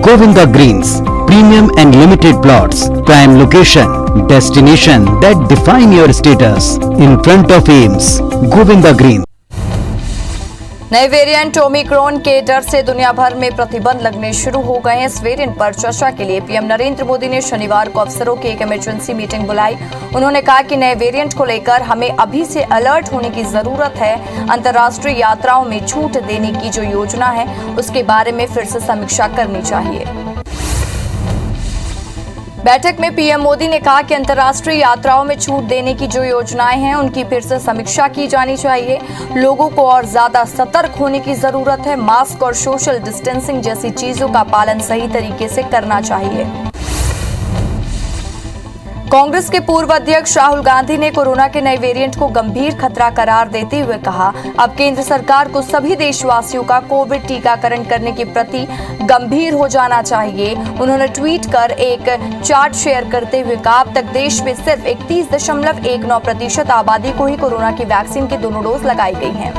Govinda Greens, premium and limited plots, prime location, destination that define your status. In front of Ames, Govinda Greens. नए variant Omicron के डर से दुनिया भर में प्रतिबंध लगने शुरू हो गए हैं। इस वेरिएंट पर चर्चा के लिए पीएम नरेंद्र मोदी ने शनिवार को अफसरों की एक इमरजेंसी मीटिंग बुलाई। उन्होंने कहा कि नए वेरिएंट को लेकर हमें अभी से अलर्ट होने की जरूरत है। अंतर्राष्ट्रीय यात्राओं में छूट देने की जो योजना है उसके बारे में फिर से समीक्षा करनी चाहिए। बैठक में पीएम मोदी ने कहा कि अंतर्राष्ट्रीय यात्राओं में छूट देने की जो योजनाएं हैं उनकी फिर से समीक्षा की जानी चाहिए। लोगों को और ज्यादा सतर्क होने की जरूरत है। मास्क और सोशल डिस्टेंसिंग जैसी चीजों का पालन सही तरीके से करना चाहिए। कांग्रेस के पूर्व अध्यक्ष राहुल गांधी ने कोरोना के नए वेरिएंट को गंभीर खतरा करार देते हुए कहा, अब केंद्र सरकार को सभी देशवासियों का कोविड टीकाकरण करने के प्रति गंभीर हो जाना चाहिए। उन्होंने ट्वीट कर एक चार्ट शेयर करते हुए कहा, अब तक देश में सिर्फ 31.19% आबादी को ही कोरोना की वैक्सीन के दोनों डोज लगाई गई हैं।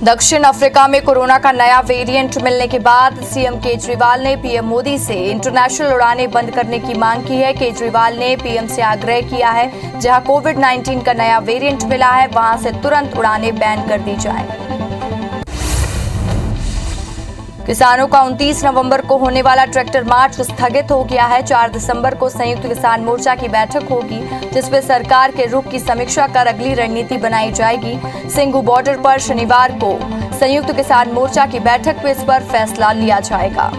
दक्षिण अफ्रीका में कोरोना का नया वेरिएंट मिलने के बाद सीएम केजरीवाल ने पीएम मोदी से इंटरनेशनल उड़ानें बंद करने की मांग की है। केजरीवाल ने पीएम से आग्रह किया है, जहां कोविड-19 का नया वेरिएंट मिला है वहां से तुरंत उड़ानें बैन कर दी जाएं। किसानों का 29 नवंबर को होने वाला ट्रैक्टर मार्च स्थगित हो गया है। 4 दिसंबर को संयुक्त किसान मोर्चा की बैठक होगी, जिसमें सरकार के रुख की समीक्षा कर अगली रणनीति बनाई जाएगी। सिंघू बॉर्डर पर शनिवार को संयुक्त किसान मोर्चा की बैठक में इस पर फैसला लिया जाएगा।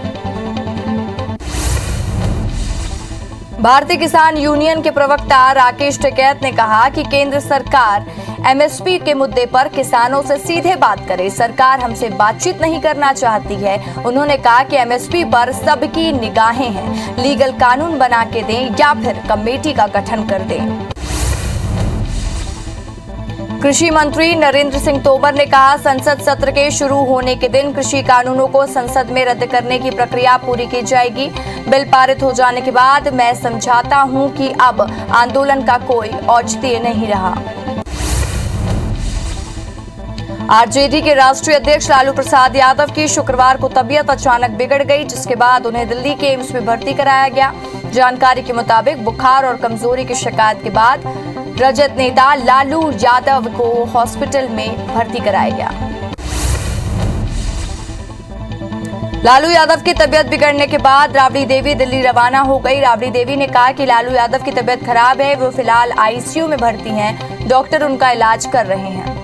भारतीय किसान यूनियन के प्रवक्ता राकेश टिकैत ने कहा कि केंद्र सरकार एमएसपी के मुद्दे पर किसानों से सीधे बात करे। सरकार हमसे बातचीत नहीं करना चाहती है। उन्होंने कहा कि एमएसपी पर सबकी निगाहें हैं। लीगल कानून बना के दें या फिर कमेटी का गठन कर दें। कृषि मंत्री नरेंद्र सिंह तोमर ने कहा, संसद सत्र के शुरू होने के दिन कृषि कानूनों को संसद में रद्द करने की प्रक्रिया पूरी की जाएगी। बिल पारित हो जाने के बाद मैं समझाता हूं कि अब आंदोलन का कोई औचित्य नहीं रहा। आरजेडी के राष्ट्रीय अध्यक्ष लालू प्रसाद यादव की शुक्रवार को तबीयत अचानक बिगड़ गई, जिसके बाद उन्हें दिल्ली के एम्स में भर्ती कराया गया। जानकारी के मुताबिक बुखार और कमजोरी की शिकायत के बाद रजत नेता लालू यादव को हॉस्पिटल में भर्ती कराया गया। लालू यादव की तबीयत बिगड़ने के बाद राबड़ी देवी दिल्ली रवाना हो गई। राबड़ी देवी ने कहा कि लालू यादव की तबीयत खराब है, वो फिलहाल आईसीयू में भर्ती हैं। डॉक्टर उनका इलाज कर रहे हैं।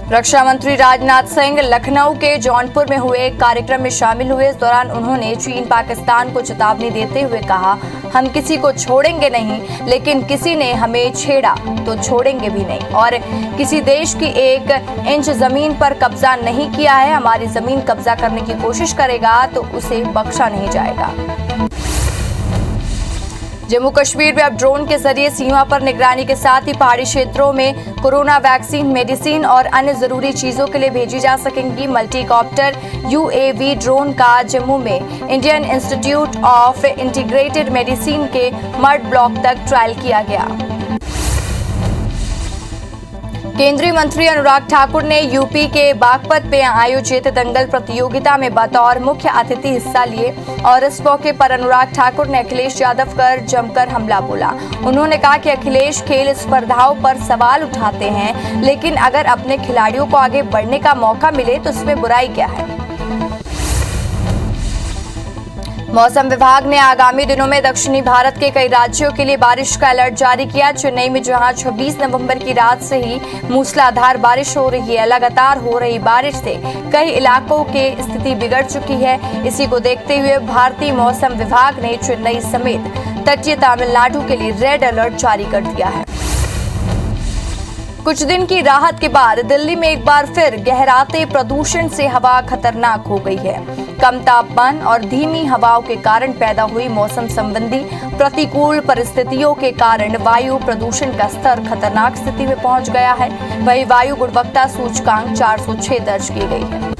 रक्षा मंत्री राजनाथ सिंह लखनऊ के जौनपुर में हुए एक कार्यक्रम में शामिल हुए। इस दौरान उन्होंने चीन पाकिस्तान को चेतावनी देते हुए कहा, हम किसी को छोड़ेंगे नहीं, लेकिन किसी ने हमें छेड़ा तो छोड़ेंगे भी नहीं। और किसी देश की 1 इंच जमीन पर कब्जा नहीं किया है। हमारी जमीन कब्जा करने की कोशिश करेगा तो उसे बख्शा नहीं जाएगा। जम्मू कश्मीर में अब ड्रोन के जरिए सीमा पर निगरानी के साथ ही पहाड़ी क्षेत्रों में कोरोना वैक्सीन, मेडिसिन और अन्य जरूरी चीजों के लिए भेजी जा सकेंगी। मल्टीकॉप्टर यूएवी ड्रोन का जम्मू में Indian institute of integrated medicine के मड ब्लॉक तक ट्रायल किया गया। केंद्रीय मंत्री अनुराग ठाकुर ने यूपी के बागपत में आयोजित दंगल प्रतियोगिता में बतौर मुख्य अतिथि हिस्सा लिए और इस मौके पर अनुराग ठाकुर ने अखिलेश यादव पर जमकर हमला बोला। उन्होंने कहा कि अखिलेश खेल स्पर्धाओं पर सवाल उठाते हैं, लेकिन अगर अपने खिलाड़ियों को आगे बढ़ने का मौका मिले तो इसमें बुराई क्या है। मौसम विभाग ने आगामी दिनों में दक्षिणी भारत के कई राज्यों के लिए बारिश का अलर्ट जारी किया। चेन्नई में जहां 26 नवंबर की रात से ही मूसलाधार बारिश हो रही है, लगातार हो रही बारिश से कई इलाकों की स्थिति बिगड़ चुकी है। इसी को देखते हुए भारतीय मौसम विभाग ने चेन्नई समेत तटीय तमिलनाडु के लिए रेड अलर्ट जारी कर दिया है। कुछ दिन की राहत के बाद दिल्ली में एक बार फिर गहराते प्रदूषण से हवा खतरनाक हो गई है। कम तापमान और धीमी हवाओं के कारण पैदा हुई मौसम संबंधी प्रतिकूल परिस्थितियों के कारण वायु प्रदूषण का स्तर खतरनाक स्थिति में पहुंच गया है। वहीं वायु गुणवत्ता सूचकांक 406 दर्ज की गई है।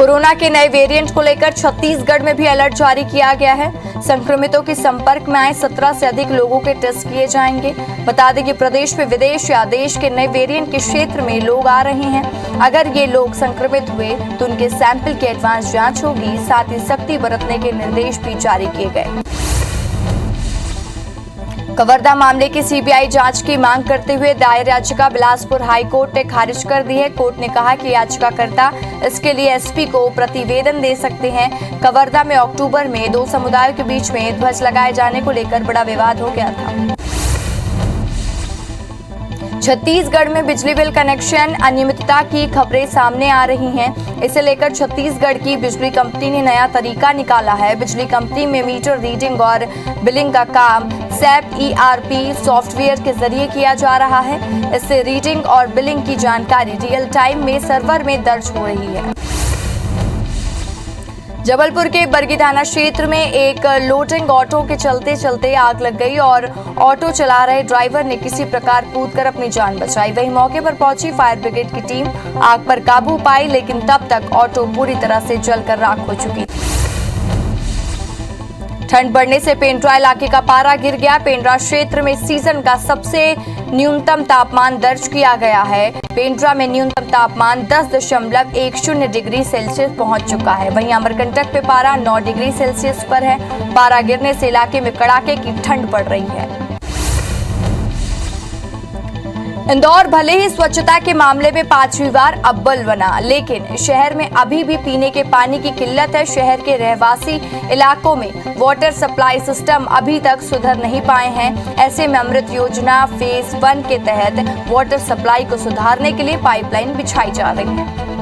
कोरोना के नए वेरिएंट को लेकर छत्तीसगढ़ में भी अलर्ट जारी किया गया है। संक्रमितों के संपर्क में आए 17 से अधिक लोगों के टेस्ट किए जाएंगे। बता दें कि प्रदेश में विदेश या देश के नए वेरिएंट के क्षेत्र में लोग आ रहे हैं। अगर ये लोग संक्रमित हुए तो उनके सैंपल की एडवांस जांच होगी। साथ ही सख्ती बरतने के निर्देश भी जारी किए गए। कवर्धा मामले की सीबीआई जांच की मांग करते हुए दायर याचिका बिलासपुर हाई कोर्ट ने खारिज कर दी है। कोर्ट ने कहा कि याचिकाकर्ता इसके लिए एसपी को प्रतिवेदन दे सकते हैं। कवर्धा में अक्टूबर में दो समुदायों के बीच में ध्वज लगाए जाने को लेकर बड़ा विवाद हो गया था। छत्तीसगढ़ में बिजली बिल कनेक्शन अनियमितता की खबरें सामने आ रही हैं। इसे लेकर छत्तीसगढ़ की बिजली कंपनी ने नया तरीका निकाला है। बिजली कंपनी में मीटर रीडिंग और बिलिंग का काम सैप ERP सॉफ्टवेयर के जरिए किया जा रहा है। इससे रीडिंग और बिलिंग की जानकारी रियल टाइम में सर्वर में दर्ज हो रही है। जबलपुर के बरगी थाना क्षेत्र में एक लोडिंग ऑटो के चलते चलते आग लग गई और ऑटो चला रहे ड्राइवर ने किसी प्रकार कूदकर अपनी जान बचाई। वहीं मौके पर पहुंची फायर ब्रिगेड की टीम आग पर काबू पाई, लेकिन तब तक ऑटो पूरी तरह से जलकर राख हो चुकी थी। ठंड बढ़ने से पेंड्रा इलाके का पारा गिर गया। पेंड्रा क्षेत्र में सीजन का सबसे न्यूनतम तापमान दर्ज किया गया है। पेंड्रा में न्यूनतम तापमान 10.10 डिग्री सेल्सियस पहुंच चुका है। वहीं अमरकंटक पे पारा 9 डिग्री सेल्सियस पर है। पारा गिरने से इलाके में कड़ाके की ठंड पड़ रही है। इंदौर भले ही स्वच्छता के मामले में 5वीं बार अव्वल बना, लेकिन शहर में अभी भी पीने के पानी की किल्लत है। शहर के रहवासी इलाकों में वाटर सप्लाई सिस्टम अभी तक सुधर नहीं पाए हैं। ऐसे में अमृत योजना फेज 1 के तहत वाटर सप्लाई को सुधारने के लिए पाइपलाइन बिछाई जा रही है।